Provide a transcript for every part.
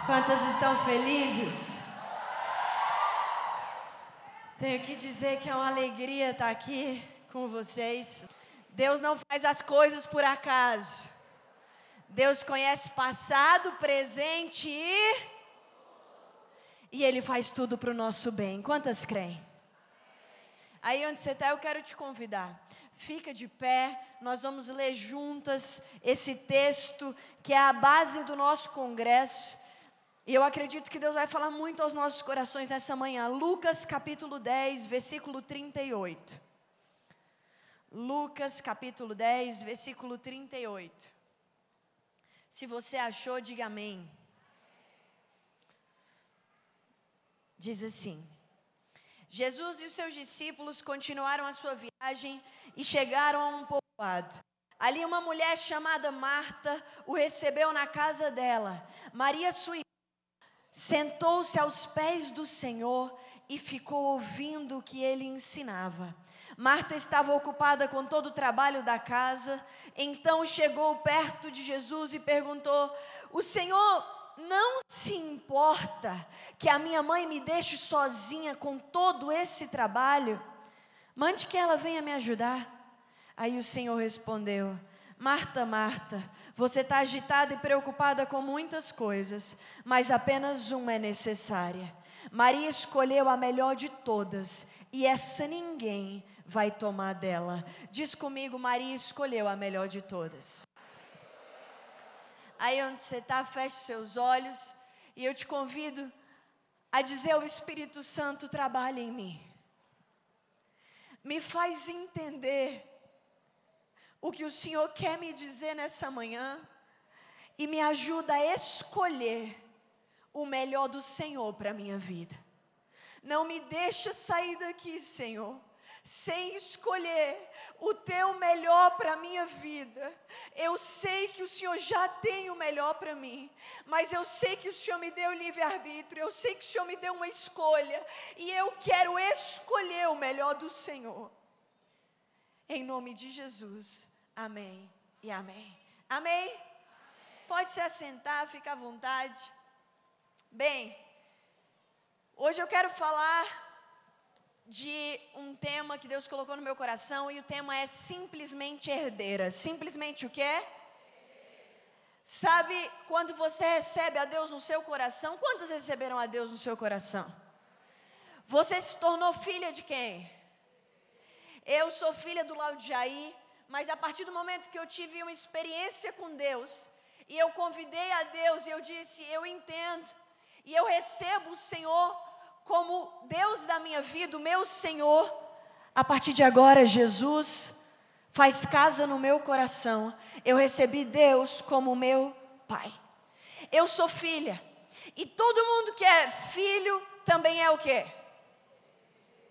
Quantas estão felizes? Tenho que dizer que é uma alegria estar aqui com vocês. Deus não faz as coisas por acaso. Deus conhece passado, presente e Ele faz tudo para o nosso bem. Quantas creem? Aí onde você está, eu quero te convidar. Fica de pé, nós vamos ler juntas esse texto que é a base do nosso congresso. E eu acredito que Deus vai falar muito aos nossos corações nessa manhã. Lucas capítulo 10, versículo 38. Lucas capítulo 10, versículo 38. Se você achou, diga amém. Diz assim: Jesus e os seus discípulos continuaram a sua viagem e chegaram a um povoado. Ali uma mulher chamada Marta o recebeu na casa dela. Maria, sua irmã, sentou-se aos pés do Senhor e ficou ouvindo o que ele ensinava. Marta estava ocupada com todo o trabalho da casa. Então chegou perto de Jesus e perguntou: o Senhor não se importa que a minha mãe me deixe sozinha com todo esse trabalho? Mande que ela venha me ajudar. Aí o Senhor respondeu: Marta, Marta, você está agitada e preocupada com muitas coisas, mas apenas uma é necessária. Maria escolheu a melhor de todas, e essa ninguém vai tomar dela. Diz comigo: Maria escolheu a melhor de todas. Aí onde você está, feche os seus olhos, e eu te convido a dizer ao Espírito Santo: trabalha em mim. Me faz entender o que o Senhor quer me dizer nessa manhã e me ajuda a escolher o melhor do Senhor para a minha vida. Não me deixa sair daqui, Senhor, sem escolher o teu melhor para a minha vida. Eu sei que o Senhor já tem o melhor para mim, mas eu sei que o Senhor me deu livre-arbítrio, eu sei que o Senhor me deu uma escolha, e eu quero escolher o melhor do Senhor. Em nome de Jesus, amém e amém. Amém? Pode se assentar, fica à vontade. Bem, hoje eu quero falar de um tema que Deus colocou no meu coração, e o tema é simplesmente herdeira. Simplesmente o quê? Sabe, quando você recebe a Deus no seu coração, quantos receberam a Deus no seu coração? Você se tornou filha de quem? Eu sou filha do Laudiaí, mas a partir do momento que eu tive uma experiência com Deus, e eu convidei a Deus, e eu disse: eu entendo, e eu recebo o Senhor como Deus da minha vida, o meu Senhor. A partir de agora, Jesus faz casa no meu coração. Eu recebi Deus como meu Pai. Eu sou filha, e todo mundo que é filho também é o quê?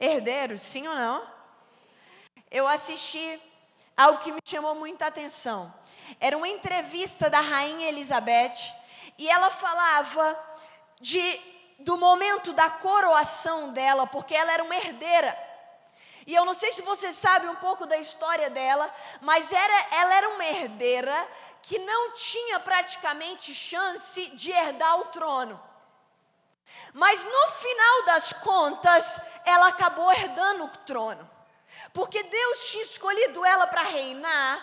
Herdeiro, sim ou não? Eu assisti algo que me chamou muita atenção. Era uma entrevista da Rainha Elizabeth, e ela falava do momento da coroação dela, porque ela era uma herdeira. E eu não sei se você sabe um pouco da história dela, mas ela era uma herdeira que não tinha praticamente chance de herdar o trono. Mas no final das contas, ela acabou herdando o trono, porque Deus tinha escolhido ela para reinar,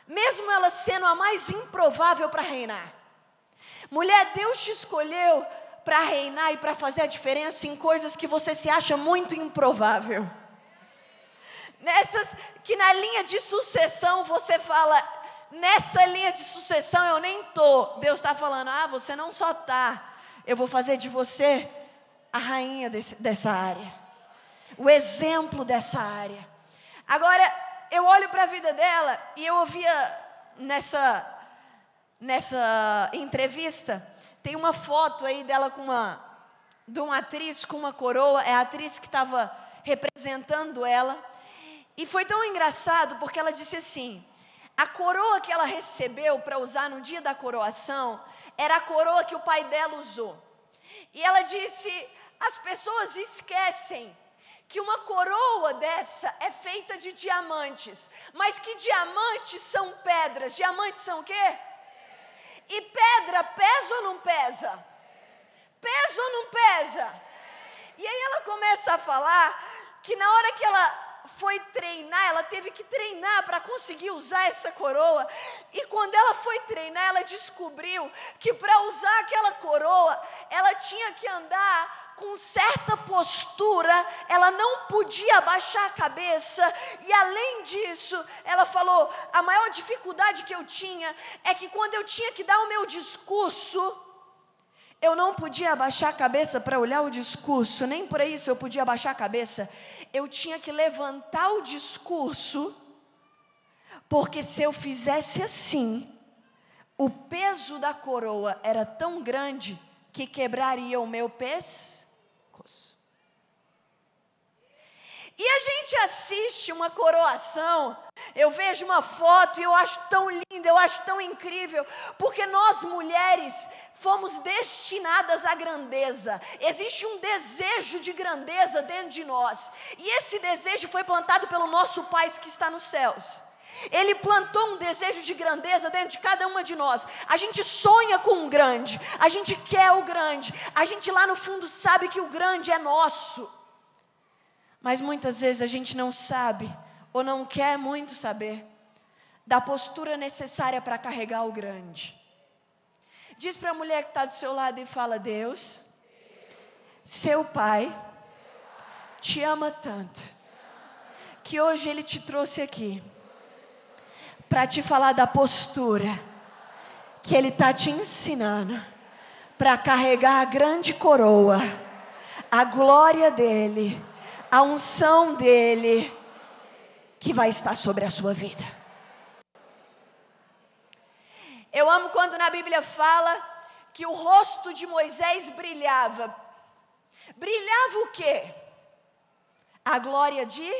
mesmo ela sendo a mais improvável para reinar. Mulher, Deus te escolheu para reinar e para fazer a diferença em coisas que você se acha muito improvável. Nessas que na linha de sucessão você fala: nessa linha de sucessão eu nem estou. Deus está falando: você não só está, eu vou fazer de você a rainha dessa área, o exemplo dessa área. Agora, eu olho para a vida dela, e eu ouvia nessa entrevista, tem uma foto aí dela de uma atriz com uma coroa. É a atriz que estava representando ela. E foi tão engraçado, porque ela disse assim: a coroa que ela recebeu para usar no dia da coroação era a coroa que o pai dela usou. E ela disse: as pessoas esquecem que uma coroa dessa é feita de diamantes, mas que diamantes são pedras. Diamantes são o quê? E pedra pesa ou não pesa? Pesa ou não pesa? E aí ela começa a falar que na hora que ela foi treinar, ela teve que treinar para conseguir usar essa coroa. E quando ela foi treinar, ela descobriu que para usar aquela coroa, ela tinha que andar com certa postura, ela não podia abaixar a cabeça. E além disso, ela falou, a maior dificuldade que eu tinha é que quando eu tinha que dar o meu discurso, eu não podia abaixar a cabeça para olhar o discurso, nem por isso eu podia abaixar a cabeça. Eu tinha que levantar o discurso, porque se eu fizesse assim, o peso da coroa era tão grande que quebraria o meu pescoço. E a gente assiste uma coroação, eu vejo uma foto e eu acho tão linda, eu acho tão incrível, porque nós mulheres fomos destinadas à grandeza. Existe um desejo de grandeza dentro de nós, e esse desejo foi plantado pelo nosso Pai que está nos céus. Ele plantou um desejo de grandeza dentro de cada uma de nós. A gente sonha com o grande, a gente quer o grande, a gente lá no fundo sabe que o grande é nosso. Mas muitas vezes a gente não sabe, ou não quer muito saber, da postura necessária para carregar o grande. Diz para a mulher que está do seu lado e fala, Deus, seu Pai, te ama tanto, que hoje Ele te trouxe aqui, para te falar da postura, que Ele está te ensinando, para carregar a grande coroa, a glória dEle, a unção dEle, que vai estar sobre a sua vida. Eu amo quando na Bíblia fala que o rosto de Moisés brilhava. Brilhava o quê? A glória de?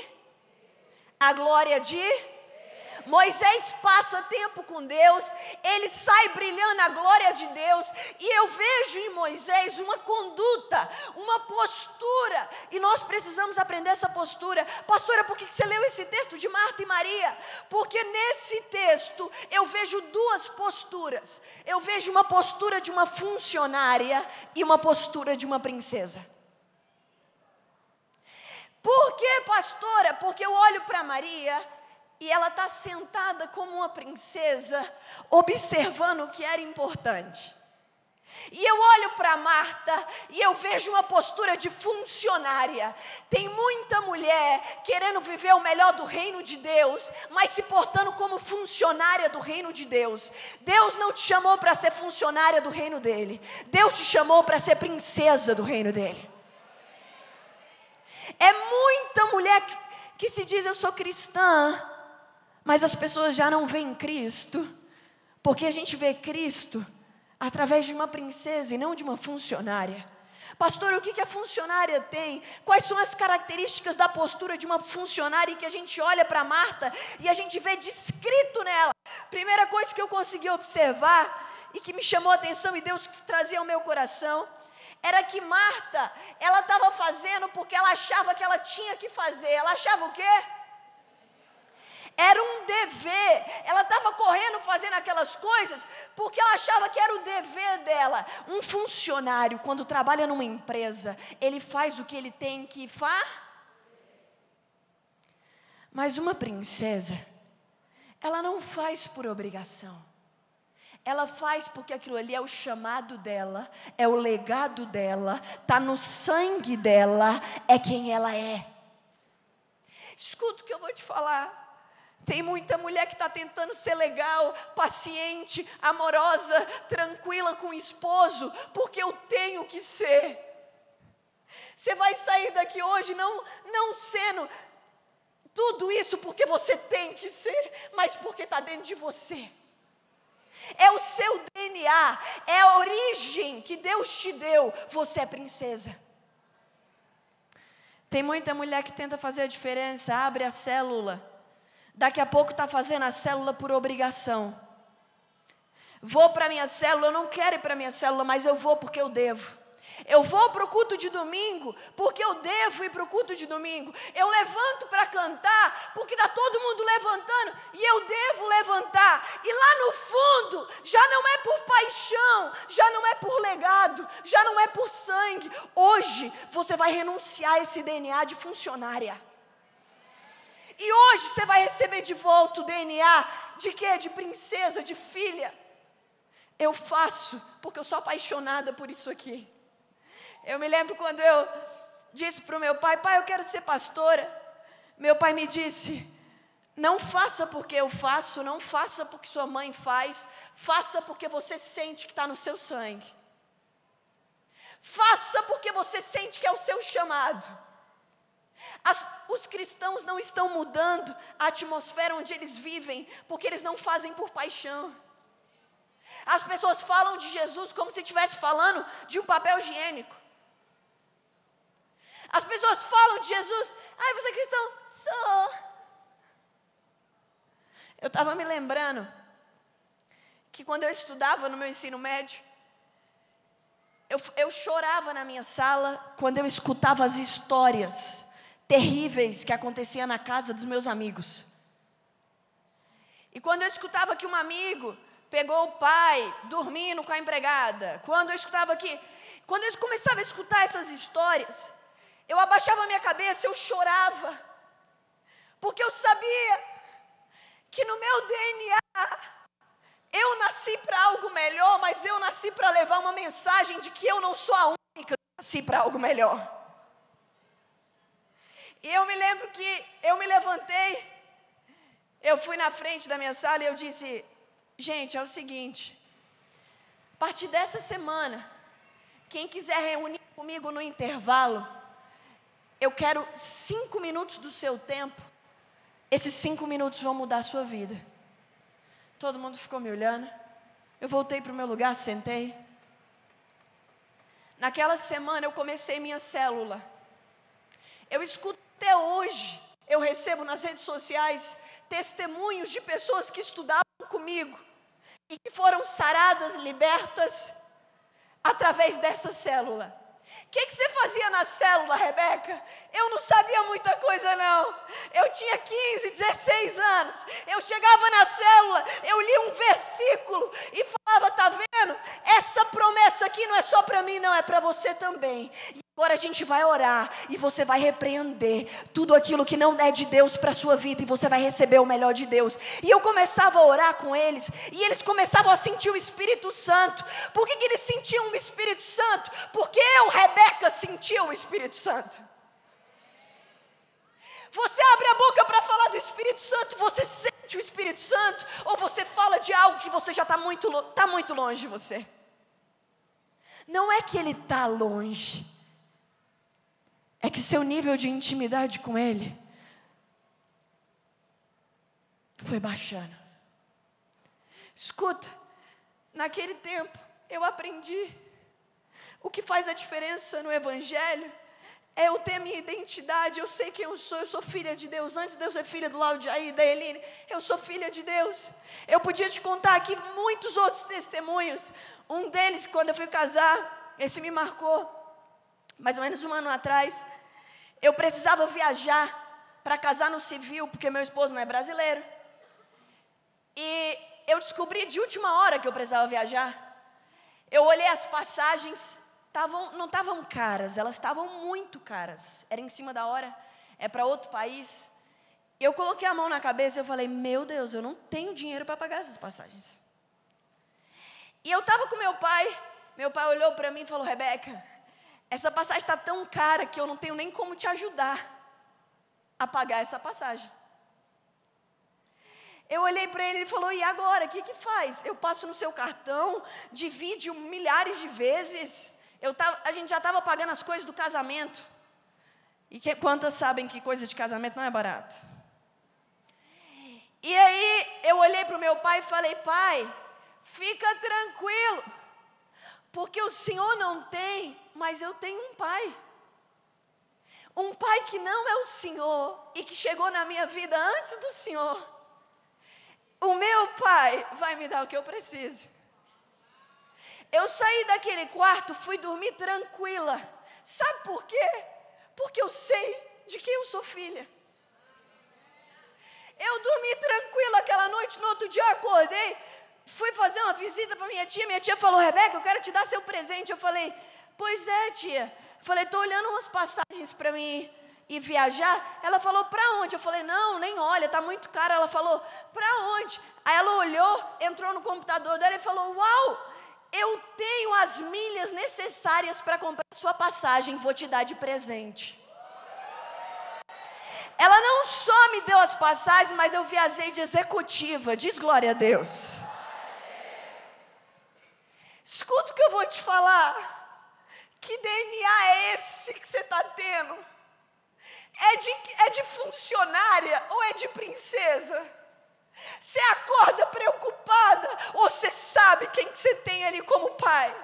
Moisés passa tempo com Deus, ele sai brilhando a glória de Deus, e eu vejo em Moisés uma conduta, uma postura, e nós precisamos aprender essa postura. Pastora, por que você leu esse texto de Marta e Maria? Porque nesse texto eu vejo duas posturas. Eu vejo uma postura de uma funcionária e uma postura de uma princesa. Por que, pastora? Porque eu olho para Maria e ela está sentada como uma princesa, observando o que era importante. E eu olho para Marta e eu vejo uma postura de funcionária. Tem muita mulher querendo viver o melhor do reino de Deus, mas se portando como funcionária do reino de Deus. Deus não te chamou para ser funcionária do reino dele. Deus te chamou para ser princesa do reino dele. É muita mulher que se diz, eu sou cristã, mas as pessoas já não veem Cristo, porque a gente vê Cristo através de uma princesa e não de uma funcionária. Pastor, o que a funcionária tem? Quais são as características da postura de uma funcionária em que a gente olha para Marta e a gente vê descrito nela? Primeira coisa que eu consegui observar e que me chamou a atenção e Deus trazia ao meu coração, era que Marta, ela estava fazendo porque ela achava que ela tinha que fazer. Ela achava o quê? Era um dever. Ela estava correndo fazendo aquelas coisas porque ela achava que era o dever dela. Um funcionário, quando trabalha numa empresa, ele faz o que ele tem que fazer. Mas uma princesa, ela não faz por obrigação. Ela faz porque aquilo ali é o chamado dela, é o legado dela, está no sangue dela, é quem ela é. Escuta o que eu vou te falar. Tem muita mulher que está tentando ser legal, paciente, amorosa, tranquila com o esposo, porque eu tenho que ser. Você vai sair daqui hoje não sendo tudo isso porque você tem que ser, mas porque está dentro de você. É o seu DNA, é a origem que Deus te deu. Você é princesa. Tem muita mulher que tenta fazer a diferença, abre a célula. Daqui a pouco está fazendo a célula por obrigação. Vou para a minha célula, eu não quero ir para a minha célula, mas eu vou porque eu devo. Eu vou para o culto de domingo porque eu devo ir para o culto de domingo. Eu levanto para cantar porque está todo mundo levantando e eu devo levantar. E lá no fundo, já não é por paixão, já não é por legado, já não é por sangue. Hoje você vai renunciar a esse DNA de funcionária. E hoje você vai receber de volta o DNA de quê? De princesa, de filha. Eu faço porque eu sou apaixonada por isso aqui. Eu me lembro quando eu disse para o meu pai, pai, eu quero ser pastora. Meu pai me disse, não faça porque eu faço, não faça porque sua mãe faz, faça porque você sente que está no seu sangue. Faça porque você sente que é o seu chamado. Os cristãos não estão mudando a atmosfera onde eles vivem, porque eles não fazem por paixão. As pessoas falam de Jesus como se estivesse falando de um papel higiênico. As pessoas falam de Jesus, ai, você é cristão? Sou. Eu estava me lembrando que quando eu estudava no meu ensino médio, eu chorava na minha sala quando eu escutava as histórias terríveis que aconteciam na casa dos meus amigos. E quando eu escutava que um amigo pegou o pai dormindo com a empregada, quando eu começava a escutar essas histórias, eu abaixava a minha cabeça, eu chorava, porque eu sabia que no meu DNA, eu nasci para algo melhor, mas eu nasci para levar uma mensagem de que eu não sou a única que nasci para algo melhor. E eu me lembro que eu me levantei, eu fui na frente da minha sala e eu disse, gente, é o seguinte, a partir dessa semana, quem quiser reunir comigo no intervalo, eu quero 5 minutos do seu tempo, esses 5 minutos vão mudar a sua vida. Todo mundo ficou me olhando, eu voltei para o meu lugar, sentei. Naquela semana eu comecei minha célula. Eu escuto até hoje, eu recebo nas redes sociais testemunhos de pessoas que estudavam comigo e que foram saradas, libertas através dessa célula. O que você fazia na célula, Rebeca? Eu não sabia muita coisa não. Eu tinha 15, 16 anos. Eu chegava na célula, eu lia um versículo e falava, tá vendo? Essa promessa aqui não é só para mim, não, é para você também. E agora a gente vai orar e você vai repreender tudo aquilo que não é de Deus para a sua vida e você vai receber o melhor de Deus. E eu começava a orar com eles e eles começavam a sentir o Espírito Santo. Por que eles sentiam o Espírito Santo? Porque eu, Rebeca, sentia o Espírito Santo. Você abre a boca para falar do Espírito Santo, você sente o Espírito Santo, ou você fala de algo que você já está muito longe de você. Não é que ele está longe, é que seu nível de intimidade com ele foi baixando. Escuta, naquele tempo eu aprendi o que faz a diferença no Evangelho. É eu ter minha identidade, eu sei quem eu sou filha de Deus. Antes de eu ser filha do Laudiaí e da Eline, eu sou filha de Deus. Eu podia te contar aqui muitos outros testemunhos. Um deles, quando eu fui casar, esse me marcou, mais ou menos 1 ano atrás. Eu precisava viajar para casar no civil, porque meu esposo não é brasileiro. E eu descobri de última hora que eu precisava viajar. Eu olhei as passagens, não estavam caras, elas estavam muito caras. Era em cima da hora, é para outro país. Eu coloquei a mão na cabeça e eu falei, meu Deus, eu não tenho dinheiro para pagar essas passagens. E eu estava com meu pai olhou para mim e falou, Rebeca, essa passagem está tão cara que eu não tenho nem como te ajudar a pagar essa passagem. Eu olhei para ele e ele falou, e agora, o que faz? Eu passo no seu cartão, divide milhares de vezes. A gente já estava pagando as coisas do casamento. E quantas sabem que coisa de casamento não é barato? E aí eu olhei para o meu pai e falei, pai, fica tranquilo, porque o senhor não tem, mas eu tenho um pai. Um pai que não é o senhor e que chegou na minha vida antes do senhor. O meu pai vai me dar o que eu preciso. Eu saí daquele quarto, fui dormir tranquila. Sabe por quê? Porque eu sei de quem eu sou filha. Eu dormi tranquila aquela noite, no outro dia eu acordei, fui fazer uma visita para minha tia falou, Rebeca, eu quero te dar seu presente. Eu falei, pois é, tia. Eu falei, estou olhando umas passagens para mim ir viajar. Ela falou, para onde? Eu falei, não, nem olha, está muito caro. Ela falou, para onde? Aí ela olhou, entrou no computador dela e falou, uau, eu tenho as milhas necessárias para comprar sua passagem, vou te dar de presente. Ela não só me deu as passagens, mas eu viajei de executiva, diz glória a Deus. Escuta o que eu vou te falar. Que DNA é esse que você está tendo? É de funcionária ou é de princesa? Você acorda preocupada ou você sabe quem que você tem ali como pai?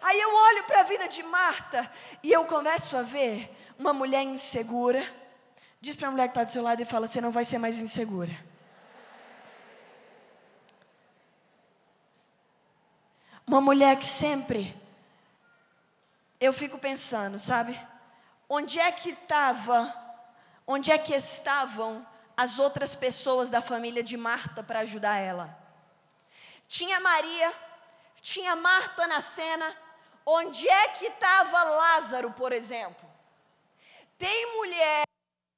Aí eu olho para a vida de Marta e eu começo a ver uma mulher insegura. Diz para a mulher que está do seu lado e fala, você não vai ser mais insegura. Uma mulher que sempre, eu fico pensando, sabe? Onde é que estavam as outras pessoas da família de Marta para ajudar ela? Tinha Maria, tinha Marta na cena. Onde é que estava Lázaro, por exemplo? Tem mulher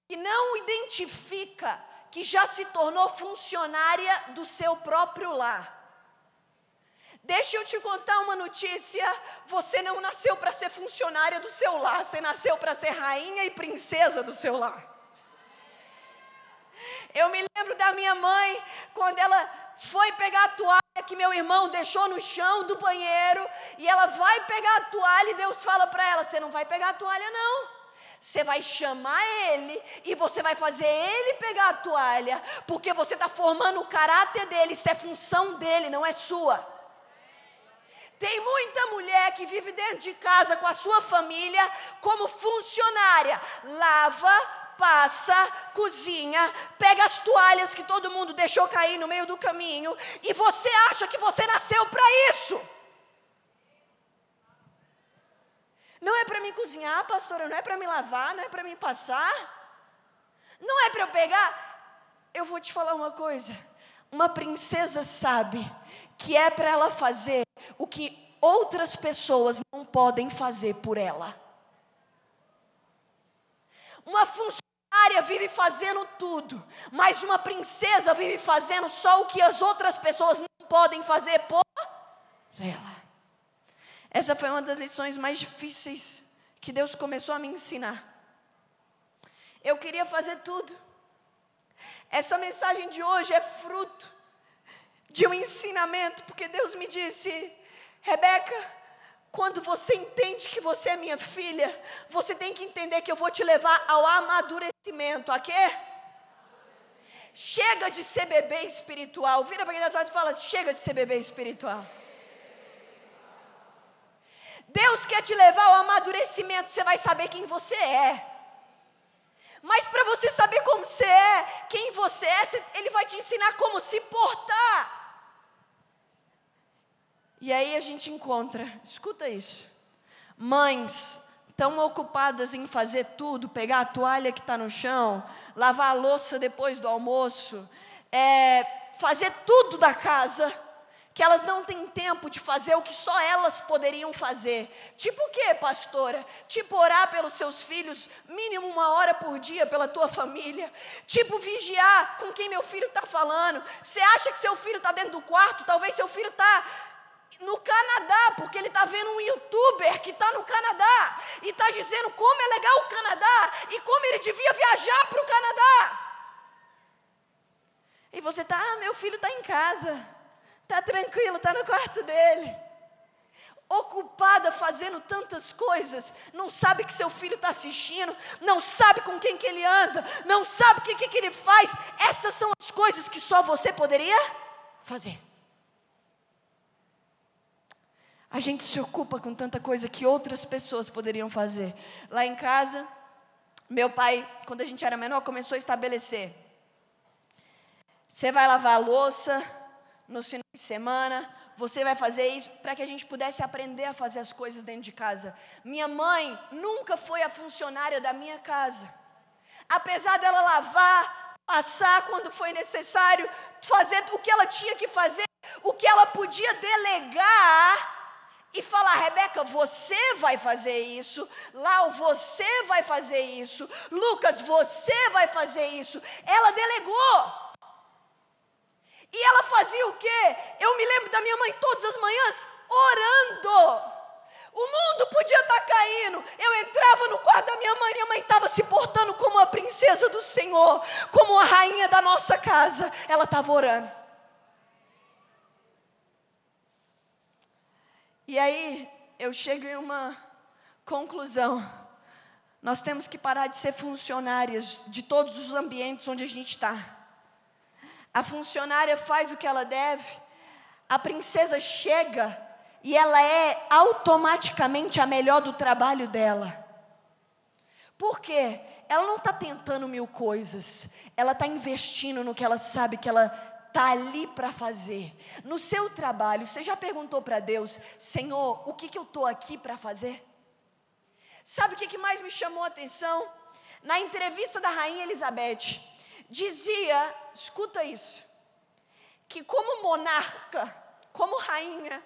que não identifica que já se tornou funcionária do seu próprio lar. Deixa eu te contar uma notícia, você não nasceu para ser funcionária do seu lar, você nasceu para ser rainha e princesa do seu lar. Eu me lembro da minha mãe, quando ela foi pegar a toalha que meu irmão deixou no chão do banheiro, e ela vai pegar a toalha e Deus fala para ela, você não vai pegar a toalha não. Você vai chamar ele e você vai fazer ele pegar a toalha, porque você está formando o caráter dele, isso é função dele, não é sua. Tem muita mulher que vive dentro de casa com a sua família como funcionária, lava, passa, cozinha, pega as toalhas que todo mundo deixou cair no meio do caminho, e você acha que você nasceu para isso. Não é para mim cozinhar, pastora, não é para me lavar, não é para mim passar, não é para eu pegar. Eu vou te falar uma coisa, uma princesa sabe que é para ela fazer o que outras pessoas não podem fazer por ela. Uma funcionária vive fazendo tudo, mas uma princesa vive fazendo só o que as outras pessoas não podem fazer por ela. Essa foi uma das lições mais difíceis que Deus começou a me ensinar. Eu queria fazer tudo. Essa mensagem de hoje é fruto de um ensinamento, porque Deus me disse, Rebeca, quando você entende que você é minha filha, você tem que entender que eu vou te levar ao amadurecimento. A quê? Chega de ser bebê espiritual. Vira para quem está e fala, chega de ser bebê espiritual. Deus quer te levar ao amadurecimento, você vai saber quem você é. Mas para você saber como você é, quem você é, Ele vai te ensinar como se portar. E aí a gente encontra, escuta isso, mães tão ocupadas em fazer tudo, pegar a toalha que está no chão, lavar a louça depois do almoço, fazer tudo da casa, que elas não têm tempo de fazer o que só elas poderiam fazer. Tipo o quê, pastora? Tipo orar pelos seus filhos, mínimo 1 hora por dia pela tua família. Tipo vigiar com quem meu filho está falando. Você acha que seu filho está dentro do quarto? Talvez seu filho está no Canadá, porque ele está vendo um youtuber que está no Canadá, e está dizendo como é legal o Canadá, e como ele devia viajar para o Canadá. E você está, meu filho está em casa. Está tranquilo, está no quarto dele, ocupada fazendo tantas coisas, não sabe que seu filho está assistindo, não sabe com quem que ele anda, não sabe o que ele faz. Essas são as coisas que só você poderia fazer. A gente se ocupa com tanta coisa que outras pessoas poderiam fazer. Lá em casa, meu pai, quando a gente era menor, começou a estabelecer, você vai lavar a louça nos finais de semana, você vai fazer isso, para que a gente pudesse aprender a fazer as coisas dentro de casa. Minha mãe nunca foi a funcionária da minha casa. Apesar dela lavar, passar quando foi necessário, fazer o que ela tinha que fazer, o que ela podia delegar e falar: Rebeca, você vai fazer isso. Lau, você vai fazer isso. Lucas, você vai fazer isso. Ela delegou. E ela fazia o quê? Eu me lembro da minha mãe todas as manhãs orando. O mundo podia estar caindo. Eu entrava no quarto da minha mãe estava se portando como a princesa do Senhor, como a rainha da nossa casa. Ela estava orando. E aí eu chego em uma conclusão: nós temos que parar de ser funcionárias de todos os ambientes onde a gente está. A funcionária faz o que ela deve, a princesa chega e ela é automaticamente a melhor do trabalho dela. Por quê? Ela não está tentando mil coisas, ela está investindo no que ela sabe que ela está ali para fazer. No seu trabalho, você já perguntou para Deus: Senhor, o que eu estou aqui para fazer? Sabe o que mais me chamou a atenção? Na entrevista da rainha Elizabeth, dizia, escuta isso, que como monarca, como rainha,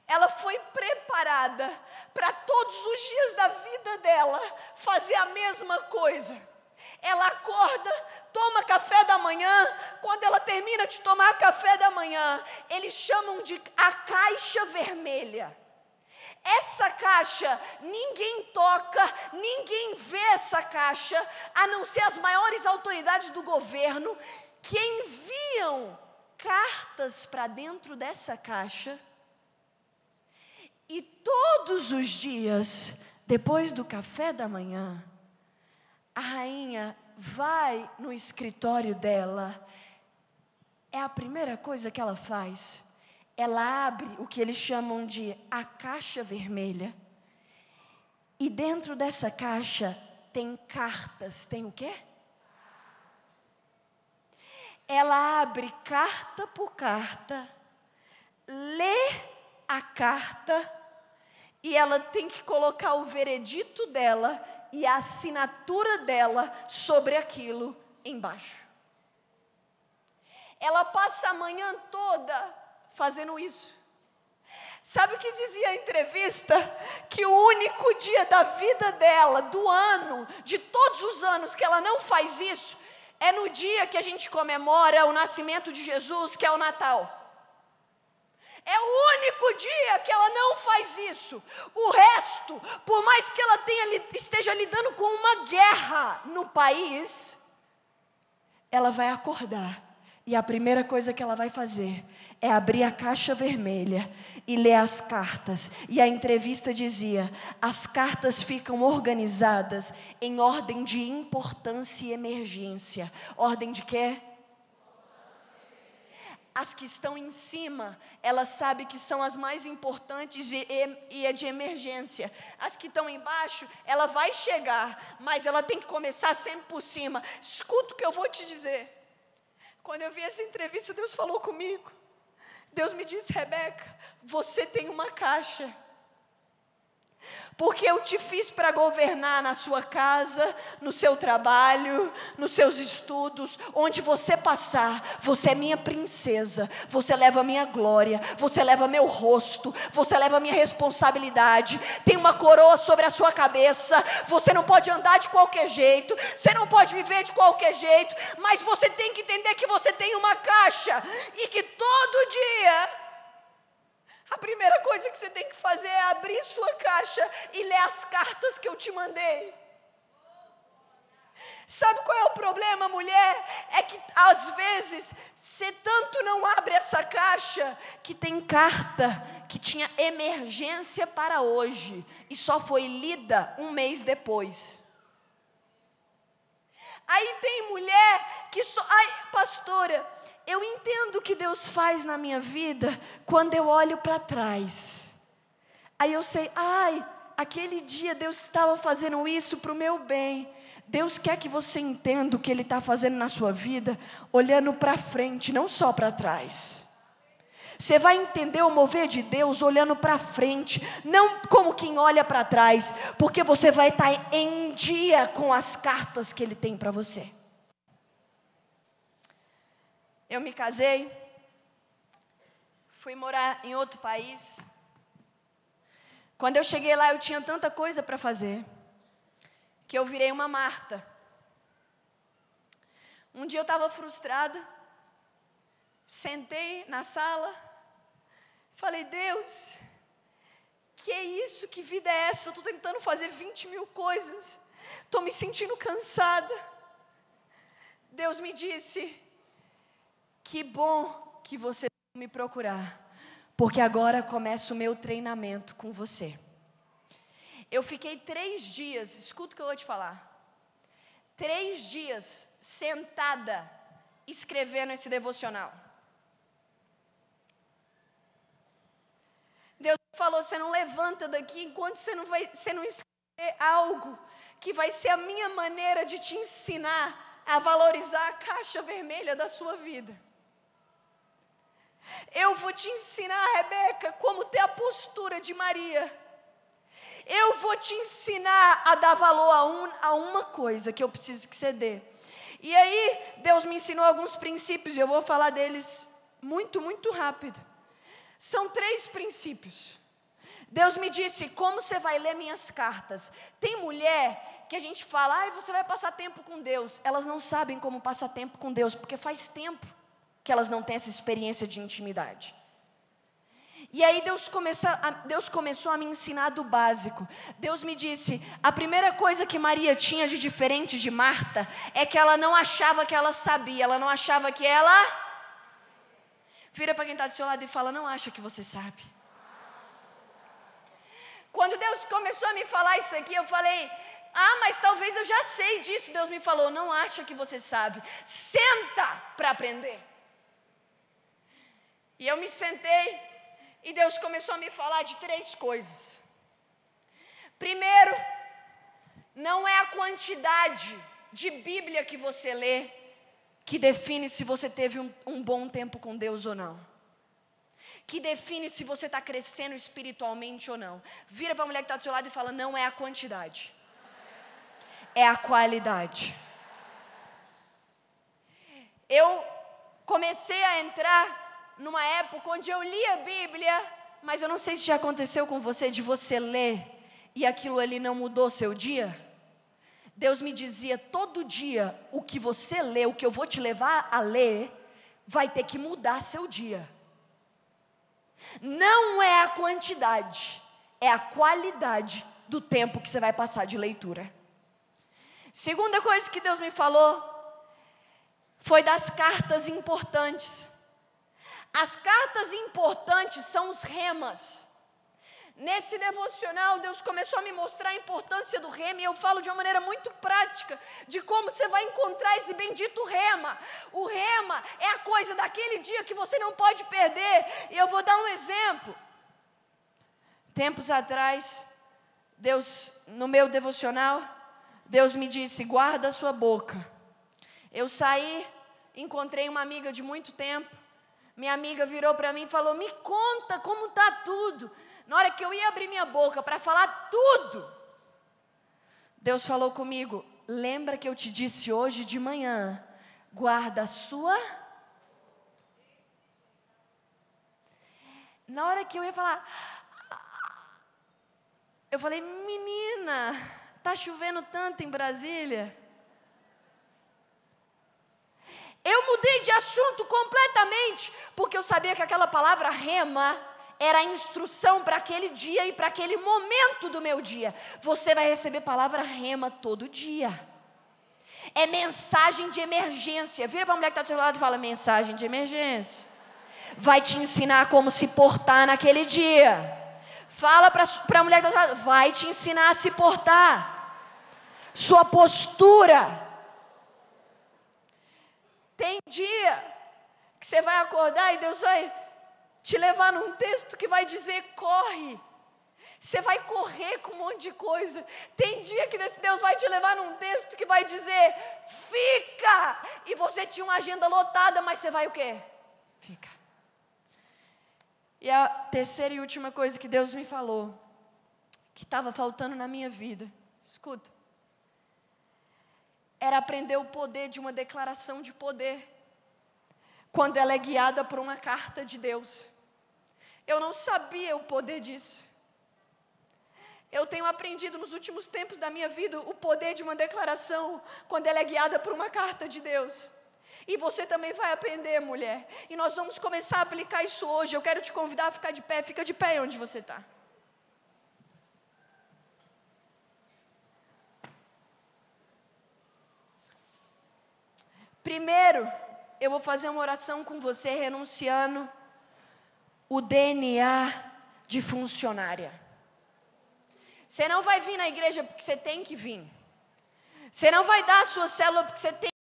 ela foi preparada para todos os dias da vida dela fazer a mesma coisa. Ela acorda, toma café da manhã. Quando ela termina de tomar café da manhã, eles chamam de a caixa vermelha. Essa caixa, ninguém toca, ninguém vê essa caixa, a não ser as maiores autoridades do governo, que enviam cartas para dentro dessa caixa. E todos os dias, depois do café da manhã, a rainha vai no escritório dela. É a primeira coisa que ela faz. Ela abre o que eles chamam de a caixa vermelha. E dentro dessa caixa tem cartas. Tem o quê? Ela abre carta por carta, lê a carta e ela tem que colocar o veredito dela e a assinatura dela sobre aquilo embaixo. Ela passa a manhã toda fazendo isso. Sabe o que dizia a entrevista? Que o único dia da vida dela, do ano, de todos os anos que ela não faz isso, é no dia que a gente comemora o nascimento de Jesus, que é o Natal. É o único dia que ela não faz isso. O resto, por mais que ela esteja lidando com uma guerra no país, ela vai acordar. E a primeira coisa que ela vai fazer é abrir a caixa vermelha e ler as cartas. E a entrevista dizia: as cartas ficam organizadas em ordem de importância e emergência. Ordem de quê? As que estão em cima, ela sabe que são as mais importantes e é de emergência. As que estão embaixo, ela vai chegar, mas ela tem que começar sempre por cima. Escuta o que eu vou te dizer. Quando eu vi essa entrevista, Deus falou comigo. Deus me disse: Rebeca, você tem uma caixa. Porque eu te fiz para governar na sua casa, no seu trabalho, nos seus estudos, onde você passar. Você é minha princesa, você leva a minha glória, você leva meu rosto, você leva a minha responsabilidade. Tem uma coroa sobre a sua cabeça. Você não pode andar de qualquer jeito, você não pode viver de qualquer jeito, mas você tem que entender que você tem uma caixa e que todo dia a primeira coisa que você tem que fazer é abrir sua caixa e ler as cartas que eu te mandei. Sabe qual é o problema, mulher? É que às vezes você tanto não abre essa caixa que tem carta que tinha emergência para hoje e só foi lida um mês depois. Aí tem mulher que só... Ai, pastora, eu entendo o que Deus faz na minha vida quando eu olho para trás. Aí eu sei, aquele dia Deus estava fazendo isso para o meu bem. Deus quer que você entenda o que Ele está fazendo na sua vida, olhando para frente, não só para trás. Você vai entender o mover de Deus olhando para frente, não como quem olha para trás, porque você vai estar em dia com as cartas que Ele tem para você. Eu me casei, fui morar em outro país. Quando eu cheguei lá, eu tinha tanta coisa para fazer, que eu virei uma Marta. Um dia eu estava frustrada, sentei na sala, falei: Deus, que é isso? Que vida é essa? Eu estou tentando fazer 20 mil coisas, estou me sentindo cansada. Deus me disse: que bom que você me procurar, porque agora começa o meu treinamento com você. Eu fiquei 3 dias, escuta o que eu vou te falar, 3 dias sentada, escrevendo esse devocional. Deus falou: você não levanta daqui enquanto você não escrever algo que vai ser a minha maneira de te ensinar a valorizar a caixa vermelha da sua vida. Eu vou te ensinar, Rebeca, como ter a postura de Maria. Eu vou te ensinar a dar valor a uma coisa que eu preciso que você dê. E aí, Deus me ensinou alguns princípios, e eu vou falar deles muito, muito rápido. São 3 princípios. Deus me disse: como você vai ler minhas cartas? Tem mulher que a gente fala: você vai passar tempo com Deus. Elas não sabem como passar tempo com Deus, porque faz tempo que elas não têm essa experiência de intimidade. E aí Deus começou a me ensinar do básico. Deus me disse: a primeira coisa que Maria tinha de diferente de Marta é que ela não achava que ela sabia, ela não achava que ela... Vira para quem está do seu lado e fala: não acha que você sabe. Quando Deus começou a me falar isso aqui, eu falei: mas talvez eu já sei disso. Deus me falou: não acha que você sabe, senta para aprender. E eu me sentei, e Deus começou a me falar de 3 coisas. Primeiro, não é a quantidade de Bíblia que você lê que define se você teve um bom tempo com Deus ou não, que define se você está crescendo espiritualmente ou não. Vira para a mulher que está do seu lado e fala: não é a quantidade, é a qualidade. Eu comecei a entrar numa época onde eu lia a Bíblia, mas eu não sei se já aconteceu com você, de você ler e aquilo ali não mudou seu dia. Deus me dizia: todo dia o que você lê, o que eu vou te levar a ler, vai ter que mudar seu dia. Não é a quantidade, é a qualidade do tempo que você vai passar de leitura. Segunda coisa que Deus me falou foi das cartas importantes. As cartas importantes são os remas. Nesse devocional, Deus começou a me mostrar a importância do rema, e eu falo de uma maneira muito prática, de como você vai encontrar esse bendito rema. O rema é a coisa daquele dia que você não pode perder, e eu vou dar um exemplo. Tempos atrás, Deus, no meu devocional, Deus me disse: guarda a sua boca. Eu saí, encontrei uma amiga de muito tempo. Minha amiga virou para mim e falou: me conta como está tudo. Na hora que eu ia abrir minha boca para falar tudo, Deus falou comigo: lembra que eu te disse hoje de manhã, guarda a sua... Na hora que eu ia falar, eu falei: menina, está chovendo tanto em Brasília. Eu mudei de assunto completamente, porque eu sabia que aquela palavra rema era a instrução para aquele dia e para aquele momento do meu dia. Você vai receber palavra rema todo dia. É mensagem de emergência. Vira para a mulher que está do seu lado e fala: mensagem de emergência. Vai te ensinar como se portar naquele dia. Fala para a mulher que está do seu lado: vai te ensinar a se portar. Sua postura. Tem dia que você vai acordar e Deus vai te levar num texto que vai dizer: corre. Você vai correr com um monte de coisa. Tem dia que Deus vai te levar num texto que vai dizer: fica. E você tinha uma agenda lotada, mas você vai o quê? Fica. E a terceira e última coisa que Deus me falou, que estava faltando na minha vida, escuta, era aprender o poder de uma declaração de poder, quando ela é guiada por uma carta de Deus. Eu não sabia o poder disso. Eu tenho aprendido nos últimos tempos da minha vida o poder de uma declaração, quando ela é guiada por uma carta de Deus. E você também vai aprender, mulher. E nós vamos começar a aplicar isso hoje. Eu quero te convidar a ficar de pé. Fica de pé onde você está. Primeiro, eu vou fazer uma oração com você, renunciando o DNA de funcionária. Você não vai vir na igreja porque você tem que vir. Você não vai dar a sua célula porque você tem